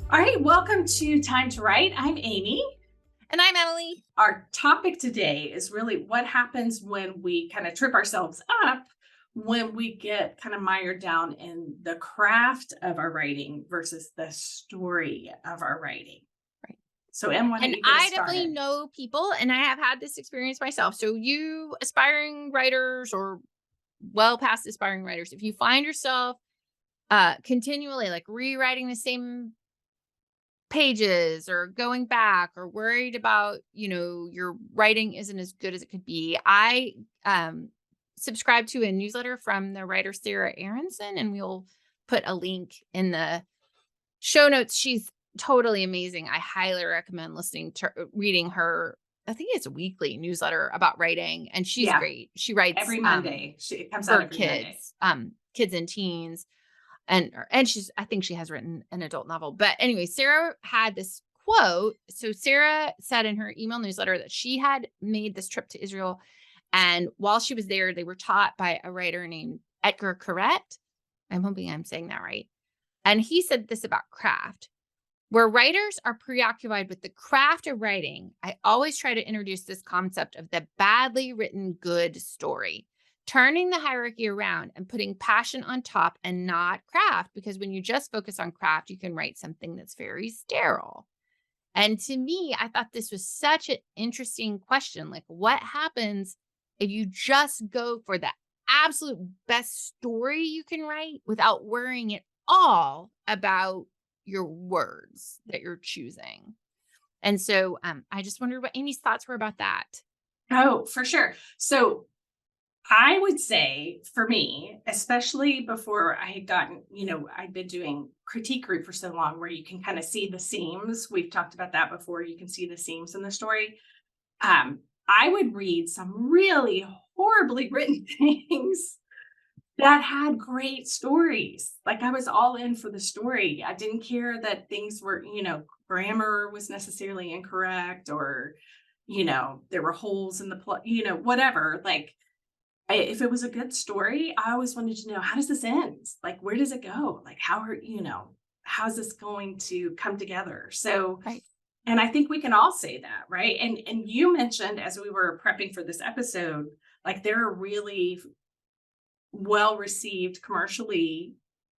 All right, welcome to Time to Write. I'm Amy. And I'm Emily. Our topic today is really what happens when we kind of trip ourselves up when we get kind of mired down in the craft of our writing versus the story of our writing. Right. So, Em, why don't And you get us I definitely started? know people, and I have had this experience myself. So, you aspiring writers or well past aspiring writers, if you find yourself continually like rewriting the same pages or going back or worried about, your writing isn't as good as it could be, I subscribe to a newsletter from the writer Sarah Aronson, and we'll put a link in the show notes. She's totally amazing. I highly recommend reading her. I think it's a weekly newsletter about writing, and she's Yeah, great. She writes every Monday. It comes out for every Monday. kids and teens, and I think she has written an adult novel. But anyway, Sarah had this quote. So Sarah said in her email newsletter that she had made this trip to Israel, and while she was there, they were taught by a writer named Etgar Keret. I'm hoping I'm saying that right. And he said this about craft. Where writers are preoccupied with the craft of writing, I always try to introduce this concept of the badly written good story, turning the hierarchy around and putting passion on top and not craft. Because when you just focus on craft, you can write something that's very sterile. And to me, I thought this was such an interesting question. Like, what happens if you just go for the absolute best story you can write without worrying at all about your words that you're choosing? And so I just wondered what Amy's thoughts were about that. Oh, for sure. So, I would say for me, especially before I had gotten, I'd been doing critique group for so long where you can kind of see the seams. We've talked about that before. You can see the seams in the story. I would read some really horribly written things that had great stories. Like I was all in for the story. I didn't care that things were, grammar was necessarily incorrect or, there were holes in the plot, whatever. Like if it was a good story, I always wanted to know how does this end? Like, where does it go? Like, how's this going to come together? So, Right. and I think we can all say that, right? And you mentioned as we were prepping for this episode, like there are really well received commercially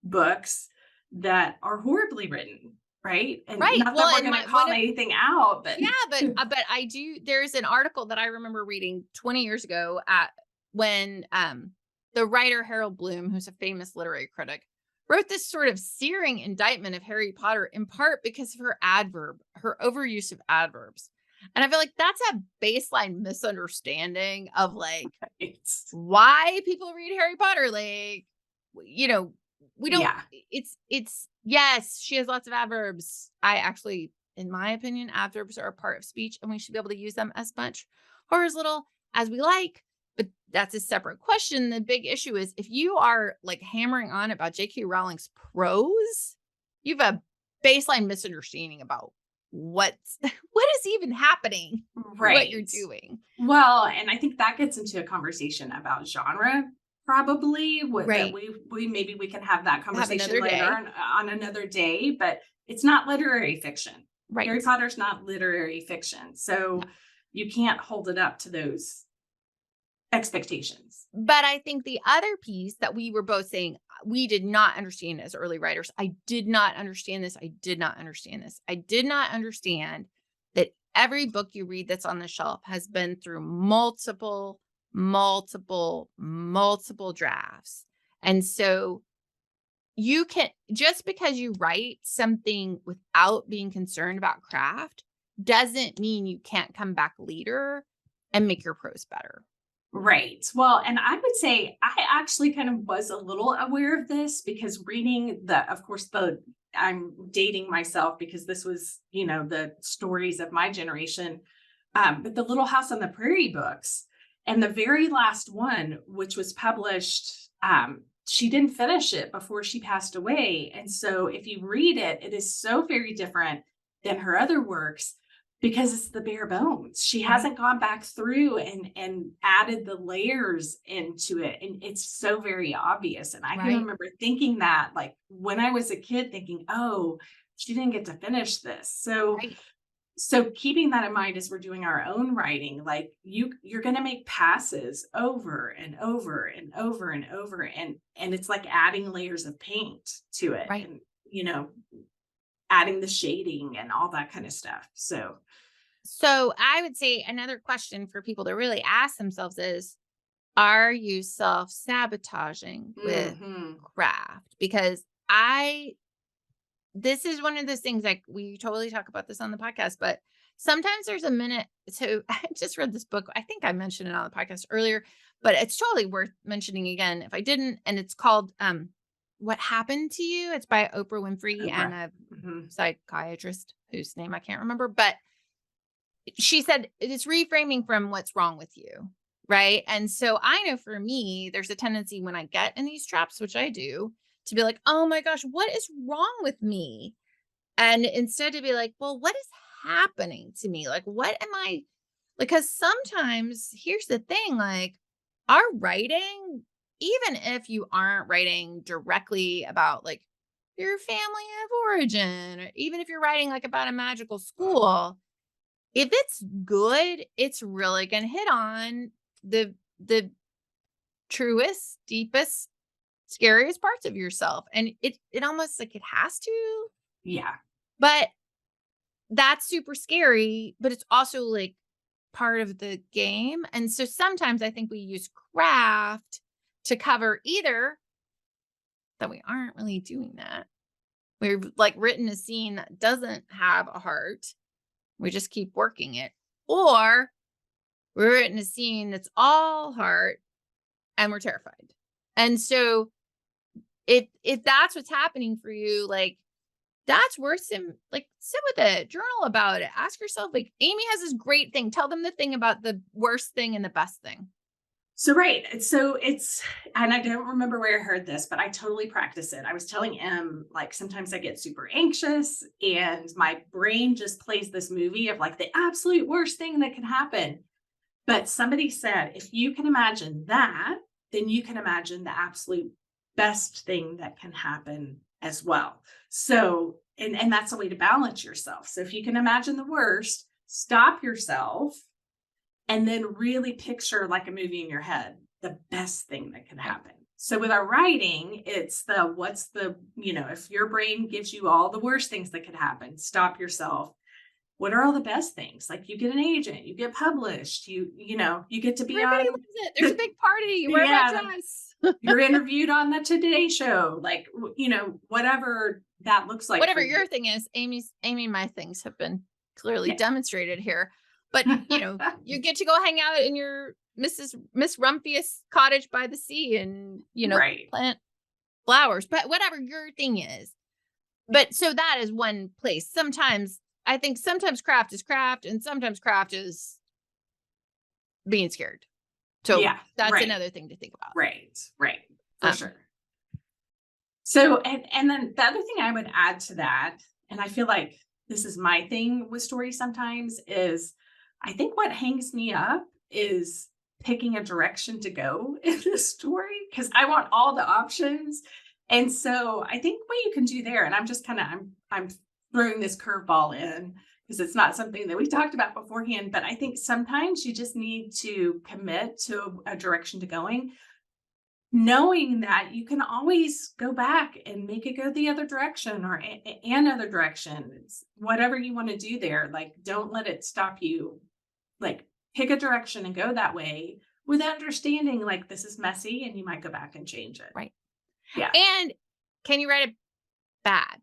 books that are horribly written, right? And Right. not Well, that we're and going to my call one of anything out, but yeah, but I do. There's an article that I remember reading 20 years ago at when the writer Harold Bloom, who's a famous literary critic, wrote this sort of searing indictment of Harry Potter in part because of her overuse of adverbs. And I feel like that's a baseline misunderstanding of like it's, why people read Harry Potter. Like, you know, we don't, yeah, it's, yes, she has lots of adverbs. I actually, in my opinion, adverbs are a part of speech and we should be able to use them as much or as little as we like. But that's a separate question. The big issue is if you are like hammering on about J.K. Rowling's prose, you have a baseline misunderstanding about what's what is even happening or what you're right. doing. Well, and I think that gets into a conversation about genre, probably. That Right. we maybe we can have that Have conversation another later day. on another day. But it's not literary fiction. Harry Right. Potter's not literary fiction, No. so you can't hold it up to those expectations. But I think the other piece that we were both saying we did not understand as early writers. I did not understand this. I did not understand this. I did not understand that every book you read that's on the shelf has been through multiple drafts. And so you can just because you write something without being concerned about craft doesn't mean you can't come back later and make your prose better. Right. Well, and I would say I actually kind of was a little aware of this because reading of course, I'm dating myself because this was, the stories of my generation. But the Little House on the Prairie books and the very last one, which was published, she didn't finish it before she passed away. And so if you read it, it is so very different than her other works because it's the bare bones. She Right. hasn't gone back through and added the layers into it. And it's so very obvious. And I can Right. remember thinking that like when I was a kid, thinking, oh, she didn't get to finish this. So Right. keeping that in mind as we're doing our own writing, like you're going to make passes over and over and over and over, and it's like adding layers of paint to it, Right. and adding the shading and all that kind of stuff. So So I would say another question for people to really ask themselves is, are you self-sabotaging with mhm. craft? Because this is one of those things, like, we totally talk about this on the podcast, but sometimes there's a minute. So I just read this book. I think I mentioned it on the podcast earlier, but it's totally worth mentioning again if I didn't. And it's called What Happened to You? It's by Oprah Winfrey and Oprah. a Mhm. psychiatrist whose name I can't remember. But she said it's reframing from what's wrong with you. Right. And so I know for me, there's a tendency when I get in these traps, which I do, to be like, oh my gosh, what is wrong with me? And instead to be like, well, what is happening to me? Like, what am I? Because sometimes here's the thing, like, our writing, even if you aren't writing directly about like your family of origin, or even if you're writing like about a magical school, if it's good, it's really going to hit on the truest, deepest, scariest parts of yourself. And it almost like it has to, Yeah. but that's super scary, but it's also like part of the game. And so sometimes I think we use craft to cover either that we aren't really doing that. We've like written a scene that doesn't have a heart. We just keep working it. Or we're written a scene that's all heart and we're terrified. And so if that's what's happening for you, like, that's worth sit with it, journal about it. Ask yourself, like, Amy has this great thing. Tell them the thing about the worst thing and the best thing. So right. So it's, and I don't remember where I heard this, but I totally practice it. I was telling Em, like sometimes I get super anxious and my brain just plays this movie of like the absolute worst thing that can happen. But somebody said, if you can imagine that, then you can imagine the absolute best thing that can happen as well. So, and that's a way to balance yourself. So if you can imagine the worst, stop yourself and then really picture like a movie in your head, the best thing that could Right. happen. So with our writing, it's if your brain gives you all the worst things that could happen, stop yourself. What are all the best things? Like you get an agent, you get published, you get to be Everybody on loves it. There's a the, big party. You wear a red yeah, dress. you're interviewed on the Today Show, like, whatever that looks like for Whatever you. your thing is, Amy and my things have been clearly Yeah. demonstrated here. But you get to go hang out in your Miss Rumphius cottage by the sea and, Right. plant flowers. But whatever your thing is. But so that is one place. Sometimes I think sometimes craft is craft and sometimes craft is being scared. So Yeah. that's Right. another thing to think about. Right. Right. For Um, sure. So, and then the other thing I would add to that, and I feel like this is my thing with stories sometimes, is I think what hangs me up is picking a direction to go in the story because I want all the options. And so I think what you can do there, and I'm just kind of I'm throwing this curveball in because it's not something that we talked about beforehand, but I think sometimes you just need to commit to a direction to going, knowing that you can always go back and make it go the other direction or another direction. It's whatever you want to do there. Like, don't let it stop you. Like, pick a direction and go that way with understanding like this is messy and you might go back and change it. right. Yeah. And can you write it bad?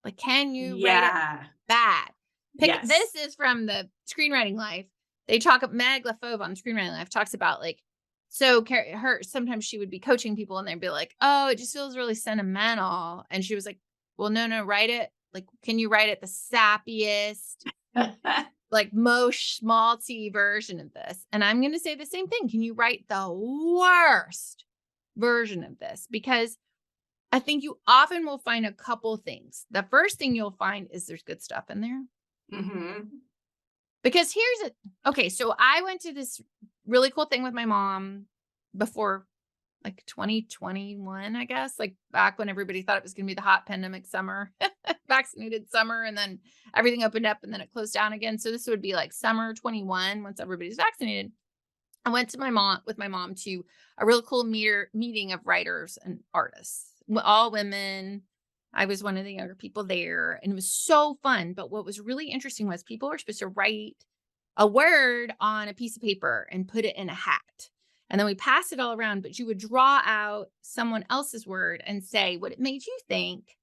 Like, can you write it Yeah. bad? Yes. This is from the Screenwriting Life. Meg Lefauve on Screenwriting Life talks about like, so her sometimes she would be coaching people and they'd be like, oh, it just feels really sentimental. And she was like, well, no, write it. Like, can you write it the sappiest, like most schmaltzy version of this? And I'm going to say the same thing. Can you write the worst version of this? Because I think you often will find a couple things. The first thing you'll find is there's good stuff in there. hmm Because here's it. Okay, so I went to this really cool thing with my mom before like 2021, I guess, like back when everybody thought it was going to be the hot pandemic summer. vaccinated summer, and then everything opened up and then it closed down again. So this would be like summer 21 once everybody's vaccinated. I went to my mom to a really cool meeting of writers and artists, all women. I was one of the younger people there, and it was so fun. But what was really interesting was people were supposed to write a word on a piece of paper and put it in a hat. And then we passed it all around, but you would draw out someone else's word and say what it made you think.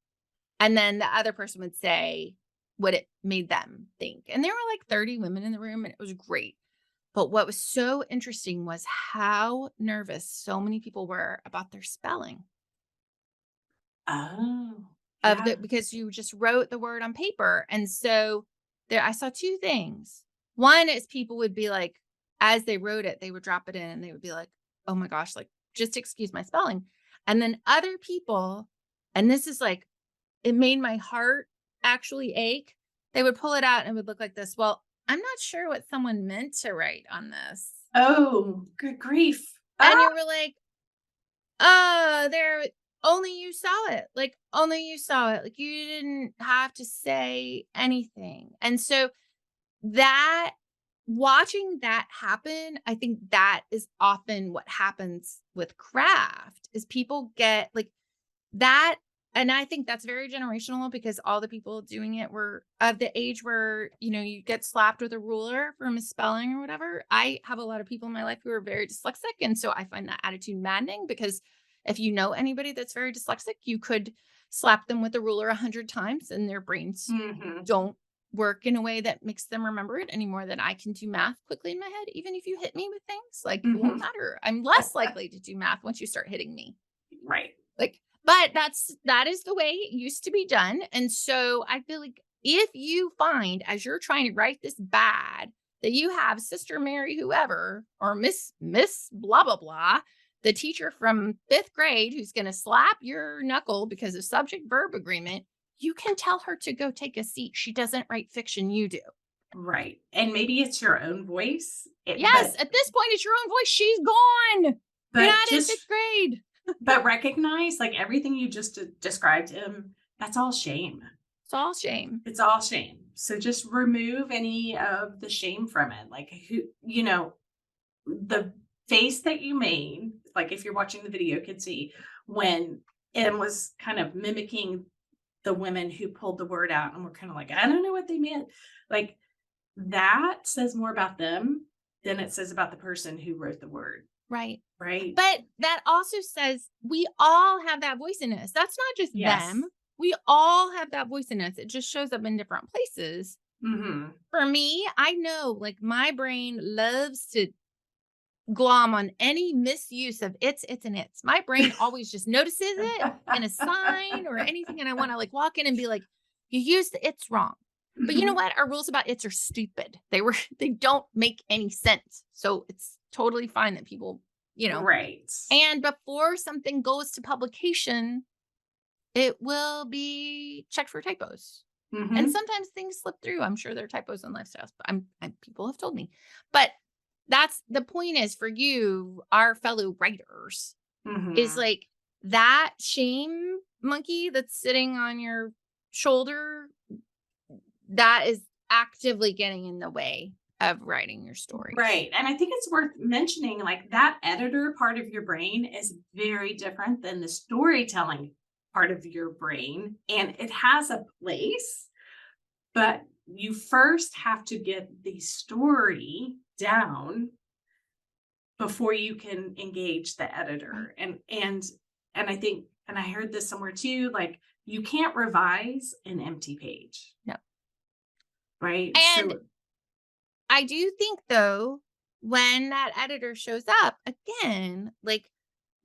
And then the other person would say what it made them think. And there were like 30 women in the room, and it was great. But what was so interesting was how nervous so many people were about their spelling Oh, of the yeah. because you just wrote the word on paper. And so there I saw two things. One is people would be like, as they wrote it, they would drop it in and they would be like, oh my gosh, like just excuse my spelling. And then other people, and this is like, it made my heart actually ache. They would pull it out and it would look like this. Well, I'm not sure what someone meant to write on this. Oh, good grief. And Ah! you were like, oh, there, only you saw it. Like, only you saw it. Like, you didn't have to say anything. And so that, watching that happen, I think that is often what happens with craft is people get like that. And I think that's very generational because all the people doing it were of the age where, you get slapped with a ruler for misspelling or whatever. I have a lot of people in my life who are very dyslexic. And so I find that attitude maddening because if you know anybody that's very dyslexic, you could slap them with a ruler 100 times and their brains Mhm. don't work in a way that makes them remember it any more than I can do math quickly in my head. Even if you hit me with things, like it won't Mhm. matter. I'm less likely to do math once you start hitting me. Right. Like, but that is the way it used to be done. And so I feel like if you find as you're trying to write this bad that you have Sister Mary whoever or Miss blah blah blah, the teacher from 5th grade who's going to slap your knuckle because of subject verb agreement, you can tell her to go take a seat. She doesn't write fiction, you do. Right. And maybe it's your own voice, Yes, at this point it's your own voice. She's gone. You're but not in just 5th grade. but recognize like everything you just described him, that's all shame. It's all shame. It's all shame. So just remove any of the shame from it. Like the face that you made, like if you're watching the video, could see when M was kind of mimicking the women who pulled the word out and were kind of like, I don't know what they meant. Like that says more about them than it says about the person who wrote the word. Right. Right. But that also says we all have that voice in us. That's not just Yes. them. We all have that voice in us. It just shows up in different places. Mm-hmm. For me, I know like my brain loves to glom on any misuse of it's and it's. My brain always just notices it in a sign or anything. And I want to like walk in and be like, you used the it's wrong. But you know what? Our rules about it's are stupid. They don't make any sense. So it's totally fine that people, Right. and before something goes to publication, it will be checked for typos. And Mm-hmm. sometimes things slip through. I'm sure there are typos in lifestyles, but people have told me. But that's the point is for you, our fellow writers, is Mm-hmm. like that shame monkey that's sitting on your shoulder that is actively getting in the way of writing your stories. Right. And I think it's worth mentioning like that editor part of your brain is very different than the storytelling part of your brain. And it has a place, but you first have to get the story down before you can engage the editor. Right. And I think, and I heard this somewhere too, like you can't revise an empty page. No. Right. And So I do think though, when that editor shows up again, like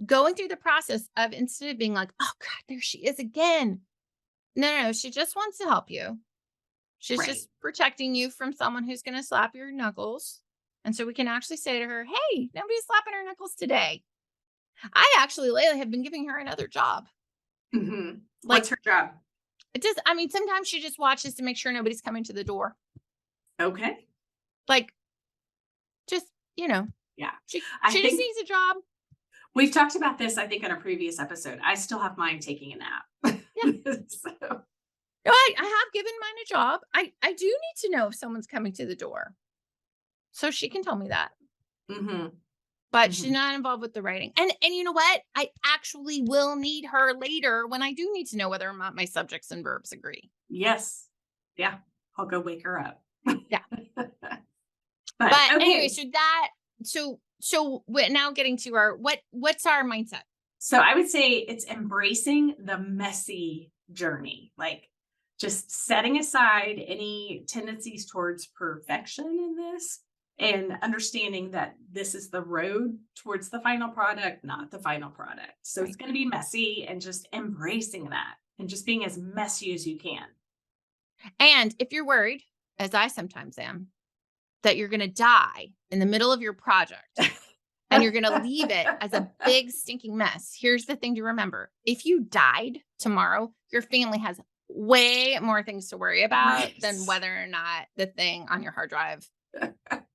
going through the process of instead of being like, oh God, there she is again. No, she just wants to help you. She's right. just protecting you from someone who's going to slap your knuckles. And so we can actually say to her, hey, nobody's slapping her knuckles today. I actually lately have been giving her another job. Mm-hmm. Like What's her job? sometimes she just watches to make sure nobody's coming to the door. Okay. Like, just, Yeah. she I just think needs a job. we've talked about this, I think, in a previous episode. I still have mine taking a nap. Yeah. So, No, I have given mine a job. I do need to know if someone's coming to the door. So she can tell me that. Mm-hmm. But she's Mm-hmm. not involved with the writing. And you know what? I actually will need her later when I do need to know whether or not my subjects and verbs agree. Yes. Yeah. I'll go wake her up. Yeah. But But anyway, okay. so we're now getting to our what's our mindset? So I would say it's embracing the messy journey, like just setting aside any tendencies towards perfection in this and understanding that this is the road towards the final product, not the final product. So it's Right. going to be messy and just embracing that and just being as messy as you can. And if you're worried, as I sometimes am, that you're going to die in the middle of your project and you're going to leave it as a big stinking mess. Here's the thing to remember. If you died tomorrow, your family has way more things to worry about Right. than whether or not the thing on your hard drive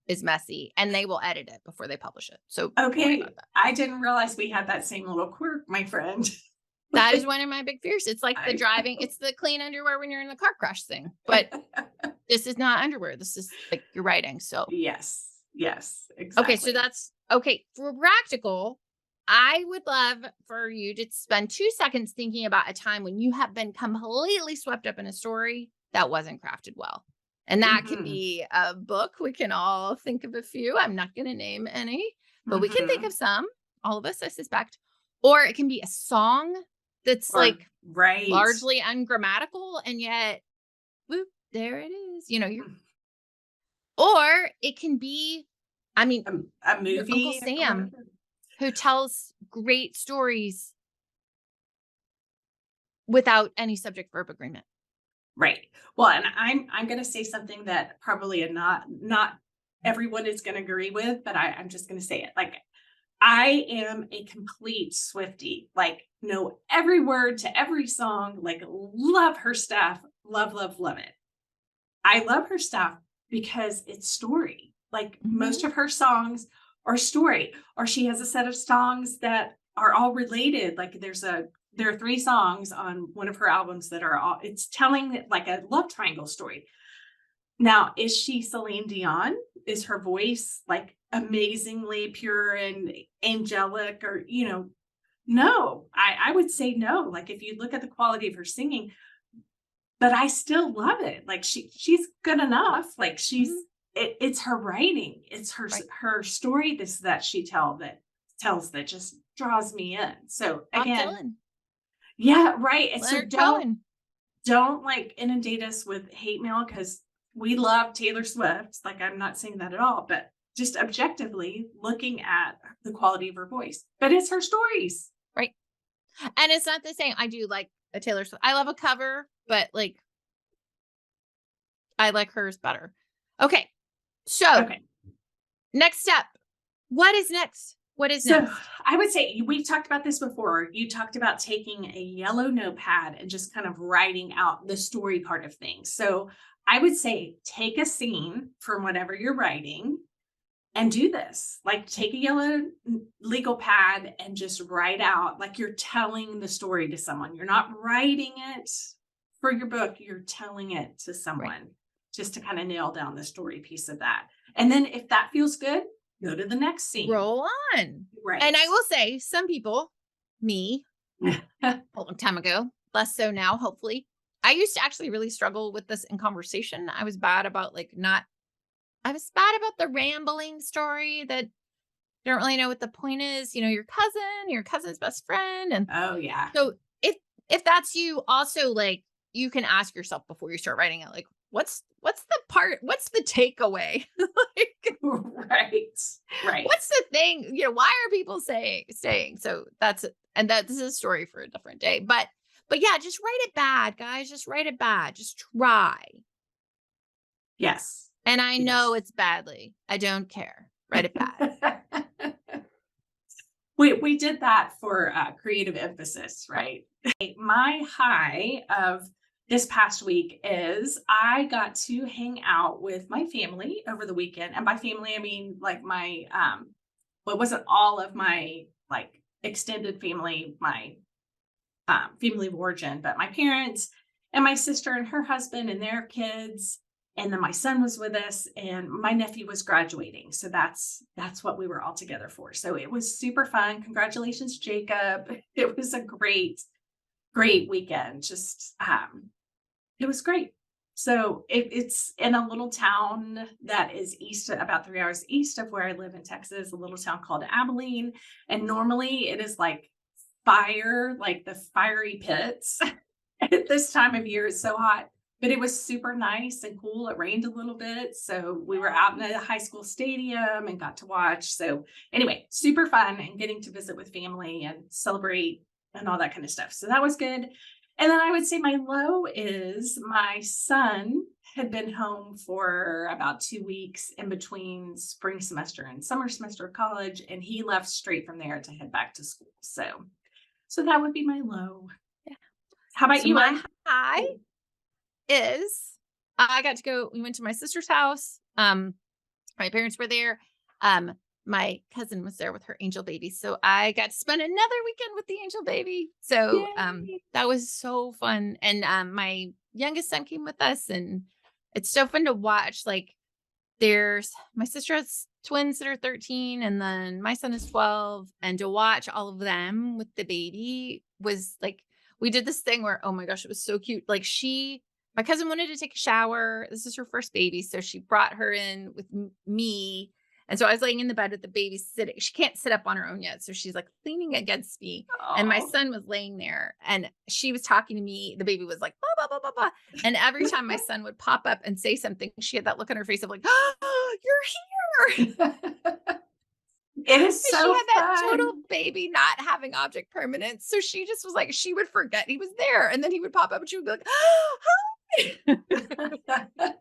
is messy, and they will edit it before they publish it. So don't worry Okay. about that. I didn't realize we had that same little quirk, my friend. That is one of my big fears. It's like the I driving, know. it's the clean underwear when you're in the car crash thing. But this is not underwear. This is like you're writing. So Yes. Yes. okay, so Exactly. that's okay. For practical, I would love for you to spend 2 seconds thinking about a time when you have been completely swept up in a story that wasn't crafted well. And that could Mhm. be a book. We can all think of a few. I'm not going to name any, but we can think of Mhm. some, all of us, I suspect. Or it can be a song that's Or like right. largely ungrammatical and yet, whoop, there it is. You're, or it can be, I mean, A your Uncle movie or Sam whatever. who tells great stories without any subject verb agreement. Right. Well, and I'm going to say something that probably not everyone is going to agree with, but I'm just going to say it. Like I am a complete Swiftie. Like know every word to every song. Like love her stuff. Love, love, love it. I love her stuff because it's story. Like Mhm. most of her songs are story, or she has a set of songs that are all related. Like there are three songs on one of her albums that are all it's telling like a love triangle story. Now, is she Celine Dion? Is her voice like amazingly pure and angelic or no, I would say no. Like if you look at the quality of her singing, but I still love it. Like she's good enough. Like Mhm. it's her writing. It's Right. her story that she tells that just draws me in. So Bob again, Dylan, yeah, right. And so Leonard Cohen. don't like inundate us with hate mail because we love Taylor Swift. Like I'm not saying that at all, but just objectively looking at the quality of her voice. But it's her stories. Right. And it's not the same. I do like a Taylor Swift. I love a cover, but like I like hers better. Okay. So Okay. next step. What is next? What is So next? I would say we've talked about this before. You talked about taking a yellow notepad and just kind of writing out the story part of things. So I would say take a scene from whatever you're writing and do this. Like take a yellow legal pad and just write out like you're telling the story to someone. You're not writing it for your book, you're telling it to Right. someone just to kind of nail down the story piece of that. And then if that feels good, go to the next scene. Roll on. And Right. I will say, some people, me, a long time ago, less so now, hopefully. I used to actually really struggle with this in conversation. I was bad about I was bad about the rambling story that don't really know what the point is. Your cousin's best friend. And Oh, yeah. so if that's you, also like you can ask yourself before you start writing it, like, what's the takeaway? Like, Right. Right. what's the thing? Why are people staying? So that's it. And that this is a story for a different day. But yeah, just write it bad, guys. Just write it bad. Just try. Yes. And I know Yes. it's badly. I don't care. Write it bad. We did that for creative emphasis, right? My high of this past week is I got to hang out with my family over the weekend. And by family, I mean like my well, it wasn't all of my like extended family, my family of origin, but my parents and my sister and her husband and their kids. And then my son was with us and my nephew was graduating. So that's what we were all together for. So it was super fun. Congratulations, Jacob. It was a great weekend. Just it was great. So it's in a little town that is about 3 hours east of where I live in Texas, a little town called Abilene. And normally it is like fire, like the fiery pits. At this time of year, it's so hot, but it was super nice and cool. It rained a little bit. So we were out in the high school stadium and got to watch. So anyway, super fun and getting to visit with family and celebrate and all that kind of stuff. So that was good. And then I would say my low is my son had been home for about 2 weeks in between spring semester and summer semester of college, and he left straight from there to head back to school. So that would be my low. Yeah. How about So you? my high is I got to go. We went to my sister's house. My parents were there. My cousin was there with her angel baby, so I got to spend another weekend with the angel baby. So Yay. that was so fun. And my youngest son came with us, and it's so fun to watch. Like, there's my sister has twins that are 13, and then my son is 12, and to watch all of them with the baby was like, we did this thing where, oh my gosh, it was so cute. Like, my cousin wanted to take a shower. This is her first baby, so she brought her in with me. And so I was laying in the bed with the baby sitting. She can't sit up on her own yet. So she's like leaning against me. And my Oh. son was laying there and she was talking to me. The baby was like, blah, blah, blah, blah, blah. And every time my son would pop up and say something, she had that look on her face of like, oh, you're here. It is She so had that fun. total baby not having object permanence. So she just was like, she would forget he was there. And then he would pop up and she would be like, oh, hi.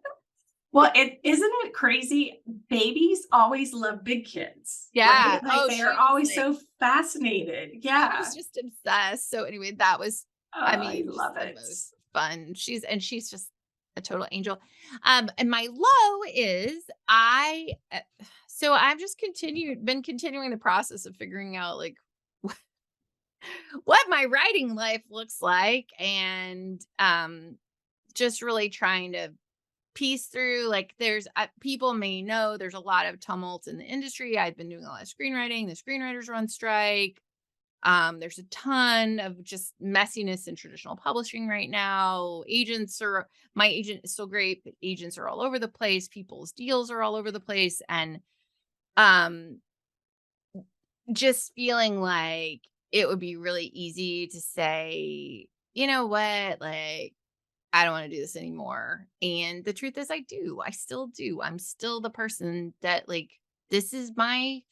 Well, isn't it crazy? Babies always love big kids. Yeah. Right? Like Oh, they she are was always like, so fascinated. I Yeah. was just obsessed. So anyway, that was, Oh, I I mean, just love the it. most fun. She's just a total angel. And my low is so I've just been continuing the process of figuring out like what my writing life looks like, and just really trying to piece through, like, there's people may know there's a lot of tumult in the industry. I've been doing a lot of screenwriting. The screenwriters are on strike. There's a ton of just messiness in traditional publishing right now. My agent is so great, but agents are all over the place. People's deals are all over the place. And um, just feeling like it would be really easy to say, you know what, like, I don't want to do this anymore. And the truth is I do. I still do. I'm still the person that, like, this is my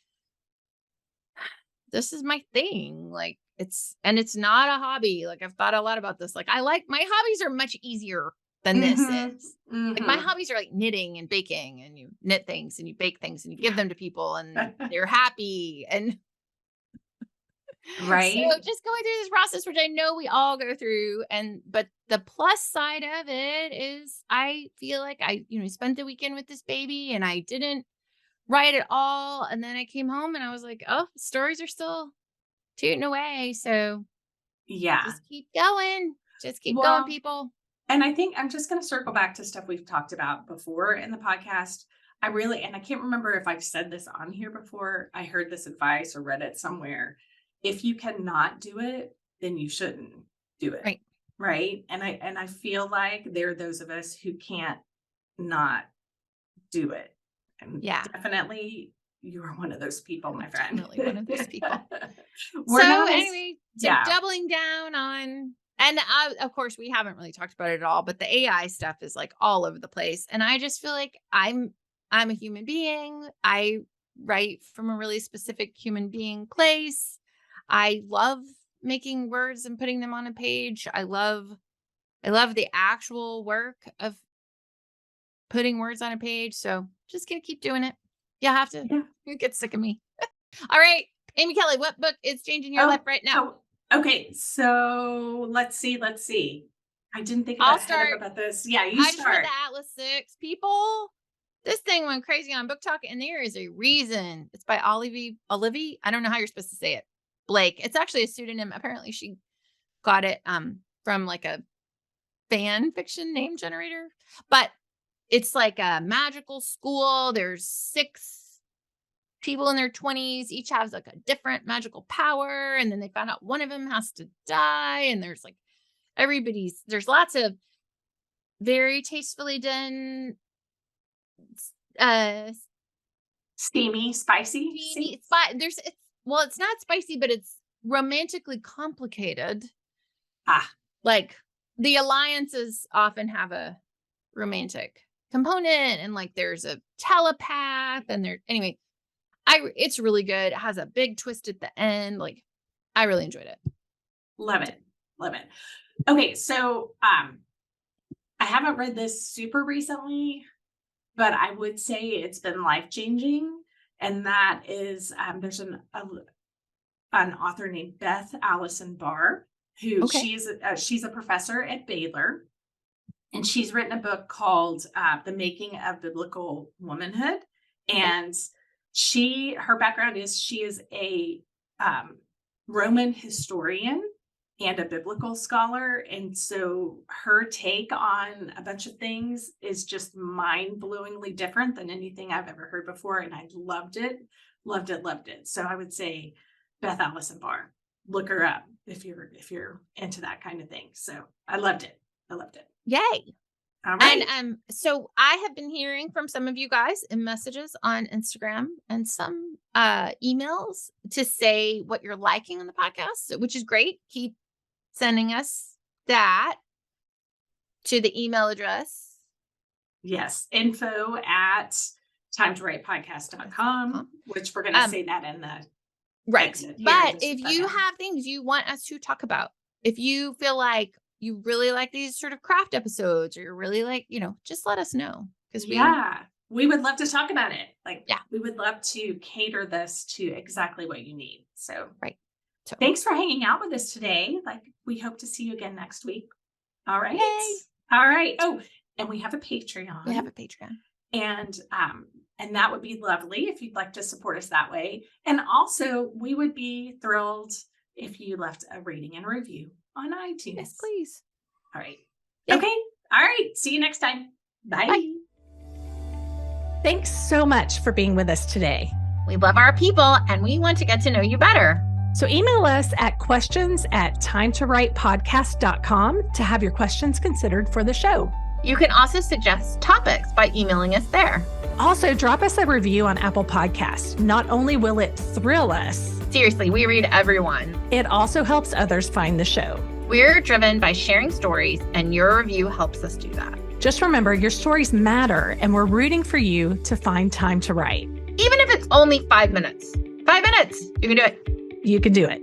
thing. Like, it's not a hobby. Like, I've thought a lot about this. Like, my hobbies are much easier than this Mm-hmm. is. Like, my Mm-hmm. hobbies are like knitting and baking, and you knit things and you bake things and you give Yeah. them to people and they're happy. And so Right? just going through this process, which I know we all go through. But the plus side of it is I feel like I spent the weekend with this baby and I didn't write it all. And then I came home and I was like, oh, stories are still tooting away. So Yeah. just keep going. Just keep going, Well, people. and I think I'm just going to circle back to stuff we've talked about before in the podcast. And I can't remember if I've said this on here before. I heard this advice or read it somewhere. If you cannot do it, then you shouldn't do it. Right. Right. And I feel like there are those of us who can't not do it. And Yeah. definitely you are one of those people, my friend. Definitely one of those people. We're So not as, anyway, so yeah. doubling down on, and of course we haven't really talked about it at all, but the AI stuff is like all over the place. And I just feel like I'm a human being. I write from a really specific human being place. I love making words and putting them on a page. I love the actual work of putting words on a page. So just gonna keep doing it. You'll have to Yeah. you get sick of me. All right, Amy Kelly, what book is changing your life Oh, right now? okay. So let's see. I didn't think I'll ahead start. about this. Yeah, you I just read start. the Atlas 6. People, this thing went crazy on Book Talk, and there is a reason. It's by Olivia. I don't know how you're supposed to say it. Blake. It's actually a pseudonym. Apparently, she got it from like a fan fiction name generator, but it's like a magical school. There's 6 people in their 20s, each has like a different magical power. And then they found out one of them has to die. And there's like there's lots of very tastefully done, Steamy, spicy. it's not spicy, but it's romantically complicated. Like the alliances often have a romantic component, and like there's a telepath, and anyway, it's really good. It has a big twist at the end. Like, I really enjoyed it. Love it. Okay, so I haven't read this super recently, but I would say it's been life-changing. And that is, there's an author named Beth Allison Barr, who she's a professor at Baylor. And she's written a book called The Making of Biblical Womanhood. And her background is she is a Roman historian and a biblical scholar. And so her take on a bunch of things is just mind-blowingly different than anything I've ever heard before. And I loved it. So I would say Beth Allison Barr, look her up if you're into that kind of thing. So I loved it. Yay. All right. And so I have been hearing from some of you guys in messages on Instagram and some emails to say what you're liking on the podcast, which is great. Keep sending us that to the email address. Yes. info@timetowritepodcast.com, which we're going to say that in the exit. But if you have things you want us to talk about, if you feel like you really like these sort of craft episodes, or you're really like, just let us know. Because we would love to talk about it. We would love to cater this to exactly what you need. So, So thanks for hanging out with us today. We hope to see you again next week. All right. Yay. All right. Oh, and we have a Patreon. And that would be lovely if you'd like to support us that way. And also, we would be thrilled if you left a rating and review on iTunes. Yes, please. All right. Yeah. Okay. All right. See you next time. Bye. Thanks so much for being with us today. We love our people and we want to get to know you better. So email us at questions@timetowritepodcast.com to have your questions considered for the show. You can also suggest topics by emailing us there. Also, drop us a review on Apple Podcasts. Not only will it thrill us, seriously, we read everyone. It also helps others find the show. We're driven by sharing stories, and your review helps us do that. Just remember, your stories matter, and we're rooting for you to find time to write. Even if it's only 5 minutes. 5 minutes, you can do it. You can do it.